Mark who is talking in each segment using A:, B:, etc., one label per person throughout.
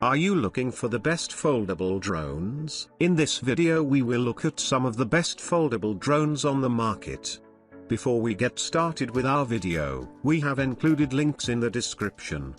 A: Are you looking for the best foldable drones? In this video we will look at some of the best foldable drones on the market. Before we get started with our video, we have included links in the description.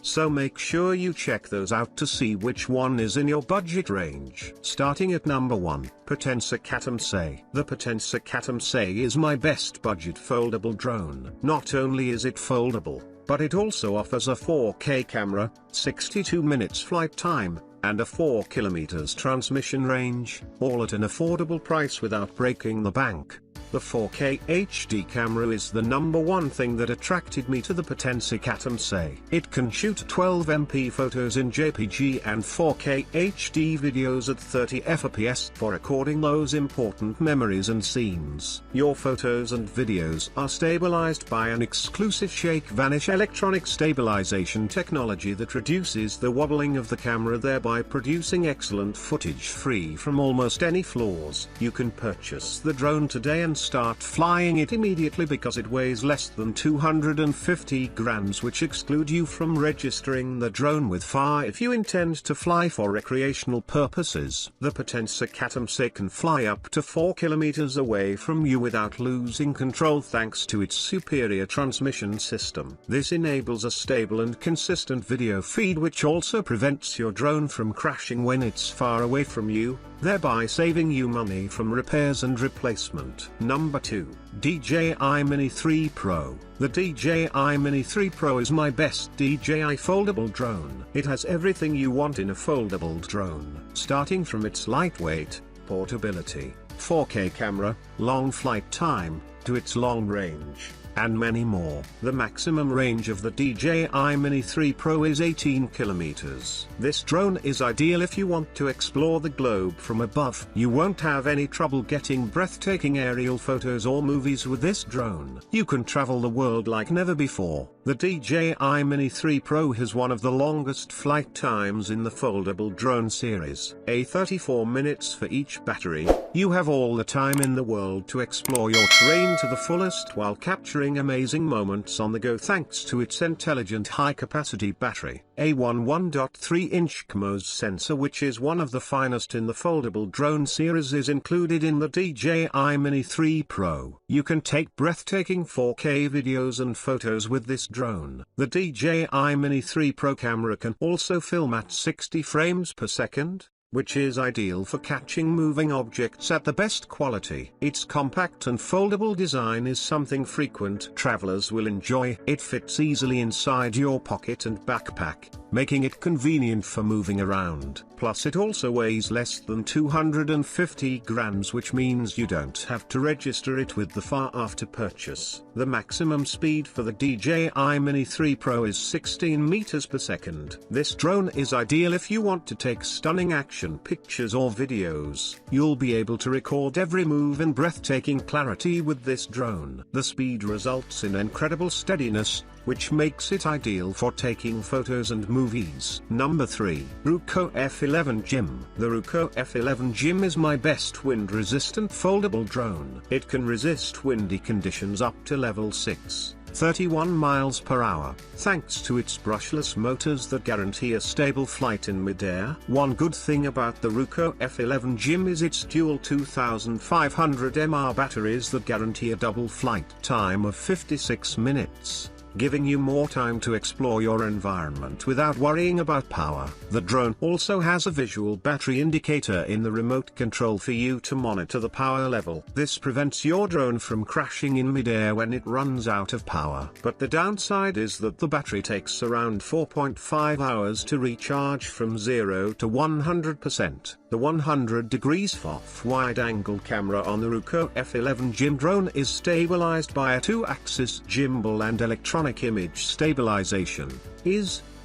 A: So make sure you check those out to see which one is in your budget range. Starting at number 1, Potensic Atom SE. The Potensic Atom SE is my best budget foldable drone. Not only is it foldable, but it also offers a 4K camera, 62 minutes flight time, and a 4 km transmission range, all at an affordable price without breaking the bank. The 4K HD camera is the number one thing that attracted me to the Potensic Atom SE. It can shoot 12MP photos in JPG and 4K HD videos at 30 FPS for recording those important memories and scenes. Your photos and videos are stabilized by an exclusive shake-vanish electronic stabilization technology that reduces the wobbling of the camera, thereby producing excellent footage free from almost any flaws. You can purchase the drone today and start flying it immediately because it weighs less than 250 grams, which exclude you from registering the drone with FAR if you intend to fly for recreational purposes. The Potensic Atom SE can fly up to 4 kilometers away from you without losing control thanks to its superior transmission system. This enables a stable and consistent video feed, which also prevents your drone from crashing when it's far away from you, thereby saving you money from repairs and replacement. Number 2, DJI Mini 3 Pro. The DJI Mini 3 Pro is my best DJI foldable drone. It has everything you want in a foldable drone, starting from its lightweight, portability, 4K camera, long flight time, to its long range, and many more. The maximum range of the DJI Mini 3 Pro is 18 kilometers. This drone is ideal if you want to explore the globe from above. You won't have any trouble getting breathtaking aerial photos or movies with this drone. You can travel the world like never before. The DJI Mini 3 Pro has one of the longest flight times in the foldable drone series, 34 minutes for each battery. You have all the time in the world to explore your terrain to the fullest while capturing amazing moments on the go thanks to its intelligent high-capacity battery. A 1.3-inch CMOS sensor, which is one of the finest in the foldable drone series, is included in the DJI Mini 3 Pro. You can take breathtaking 4K videos and photos with this drone. The DJI Mini 3 Pro camera can also film at 60 frames per second, which is ideal for catching moving objects at the best quality. Its compact and foldable design is something frequent travelers will enjoy. It fits easily inside your pocket and backpack, making it convenient for moving around. Plus it also weighs less than 250 grams, which means you don't have to register it with the FAR after purchase. The maximum speed for the DJI Mini 3 Pro is 16 meters per second. This drone is ideal if you want to take stunning action pictures or videos. You'll be able to record every move in breathtaking clarity with this drone. The speed results in incredible steadiness, which makes it ideal for taking photos and movies. Number 3, Ruko F11 GIM. The Ruko F11 GIM is my best wind-resistant foldable drone. It can resist windy conditions up to level 6. 31 miles per hour, thanks to its brushless motors that guarantee a stable flight in midair. One good thing about the Ruko F11 GIM is its dual 2500 mAh batteries that guarantee a double flight time of 56 minutes. Giving you more time to explore your environment without worrying about power. The drone also has a visual battery indicator in the remote control for you to monitor the power level. This prevents your drone from crashing in midair when it runs out of power. But the downside is that the battery takes around 4.5 hours to recharge from 0 to 100%. The 100 degrees off wide-angle camera on the Ruko F11 GIM drone is stabilized by a 2-axis gimbal and electronic image stabilization,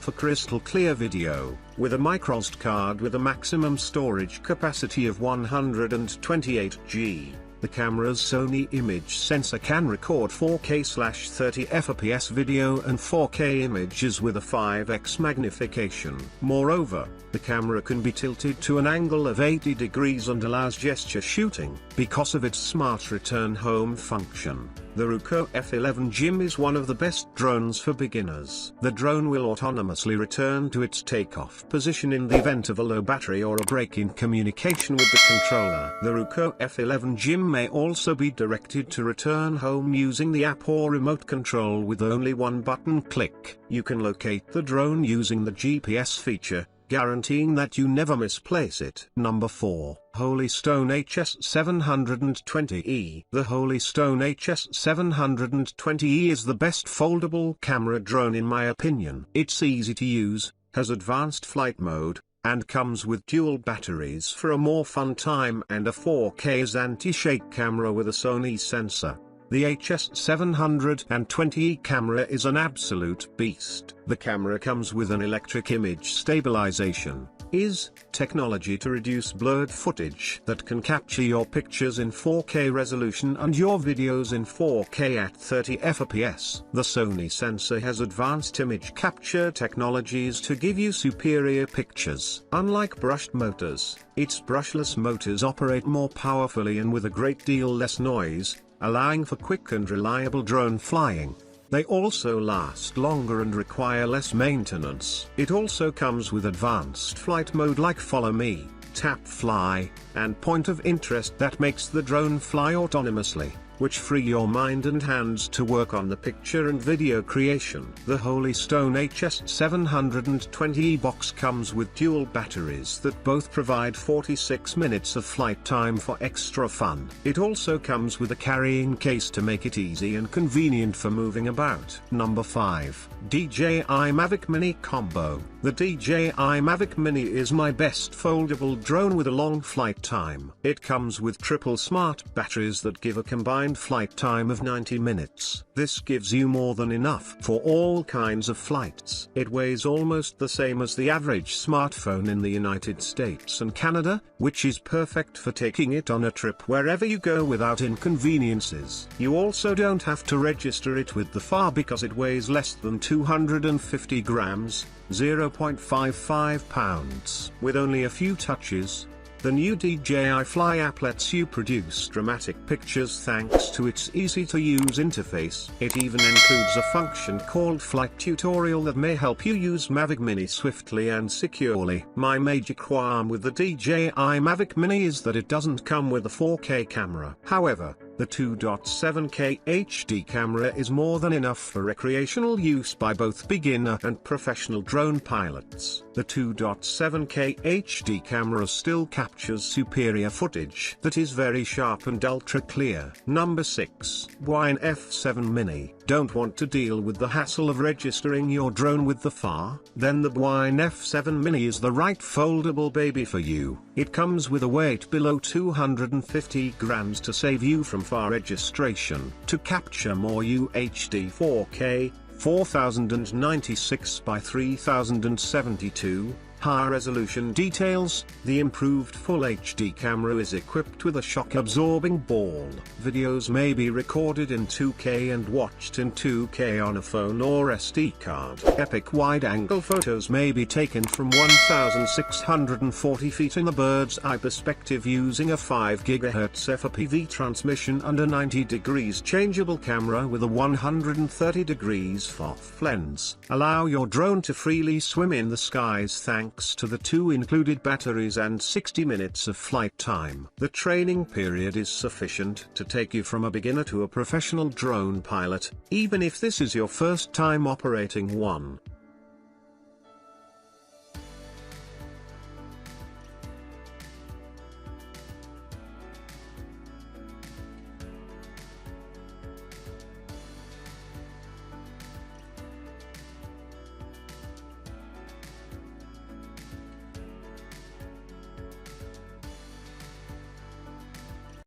A: for crystal clear video, with a microSD card with a maximum storage capacity of 128 GB. The camera's Sony image sensor can record 4K/30 FPS video and 4K images with a 5x magnification. Moreover, the camera can be tilted to an angle of 80 degrees and allows gesture shooting. Because of its smart return home function, The Ruko F11 GIM is one of the best drones for beginners. The drone will autonomously return to its takeoff position in the event of a low battery or a break in communication with the controller. The Ruko F11 GIM may also be directed to return home using the app or remote control with only one button click. You can locate the drone using the GPS feature, guaranteeing that you never misplace it. Number 4. Holystone HS720E. The Holystone HS720E is the best foldable camera drone in my opinion. It's easy to use, has advanced flight mode, and comes with dual batteries for a more fun time and a 4K's anti-shake camera with a Sony sensor. The HS720E camera is an absolute beast. The camera comes with an electric image stabilization, IS, technology to reduce blurred footage that can capture your pictures in 4K resolution and your videos in 4K at 30 FPS. The Sony sensor has advanced image capture technologies to give you superior pictures. Unlike brushed motors, its brushless motors operate more powerfully and with a great deal less noise, allowing for quick and reliable drone flying. They also last longer and require less maintenance. It also comes with advanced flight mode like Follow Me, Tap Fly, and Point of Interest that makes the drone fly autonomously, which free your mind and hands to work on the picture and video creation. The Holystone HS720E box comes with dual batteries that both provide 46 minutes of flight time for extra fun. It also comes with a carrying case to make it easy and convenient for moving about. Number 5. DJI Mavic Mini Combo. The DJI Mavic Mini is my best foldable drone with a long flight time. It comes with triple smart batteries that give a combined flight time of 90 minutes. This gives you more than enough for all kinds of flights. It weighs almost the same as the average smartphone in the United States and Canada, which is perfect for taking it on a trip wherever you go without inconveniences. You also don't have to register it with the FAR because it weighs less than 250 grams, 0.55 pounds. With only a few touches, the new DJI Fly app lets you produce dramatic pictures thanks to its easy-to-use interface. It even includes a function called Flight Tutorial that may help you use Mavic Mini swiftly and securely. My major qualm with the DJI Mavic Mini is that it doesn't come with a 4K camera. However, the 2.7K HD camera is more than enough for recreational use by both beginner and professional drone pilots. The 2.7K HD camera still captures superior footage that is very sharp and ultra clear. Number 6. Bwine F7 Mini. Don't want to deal with the hassle of registering your drone with the FAR? Then the Bwine F7 Mini is the right foldable baby for you. It comes with a weight below 250 grams to save you from FAR registration. To capture more UHD 4K, 4096 by 3072, high resolution details, the improved Full HD camera is equipped with a shock-absorbing ball. Videos may be recorded in 2K and watched in 2K on a phone or SD card. Epic wide-angle photos may be taken from 1,640 feet in the bird's eye perspective using a 5 GHz FPV transmission and a 90 degrees changeable camera with a 130 degrees FOF lens. Allow your drone to freely swim in the skies thanks to the two included batteries and 60 minutes of flight time. The training period is sufficient to take you from a beginner to a professional drone pilot, even if this is your first time operating one.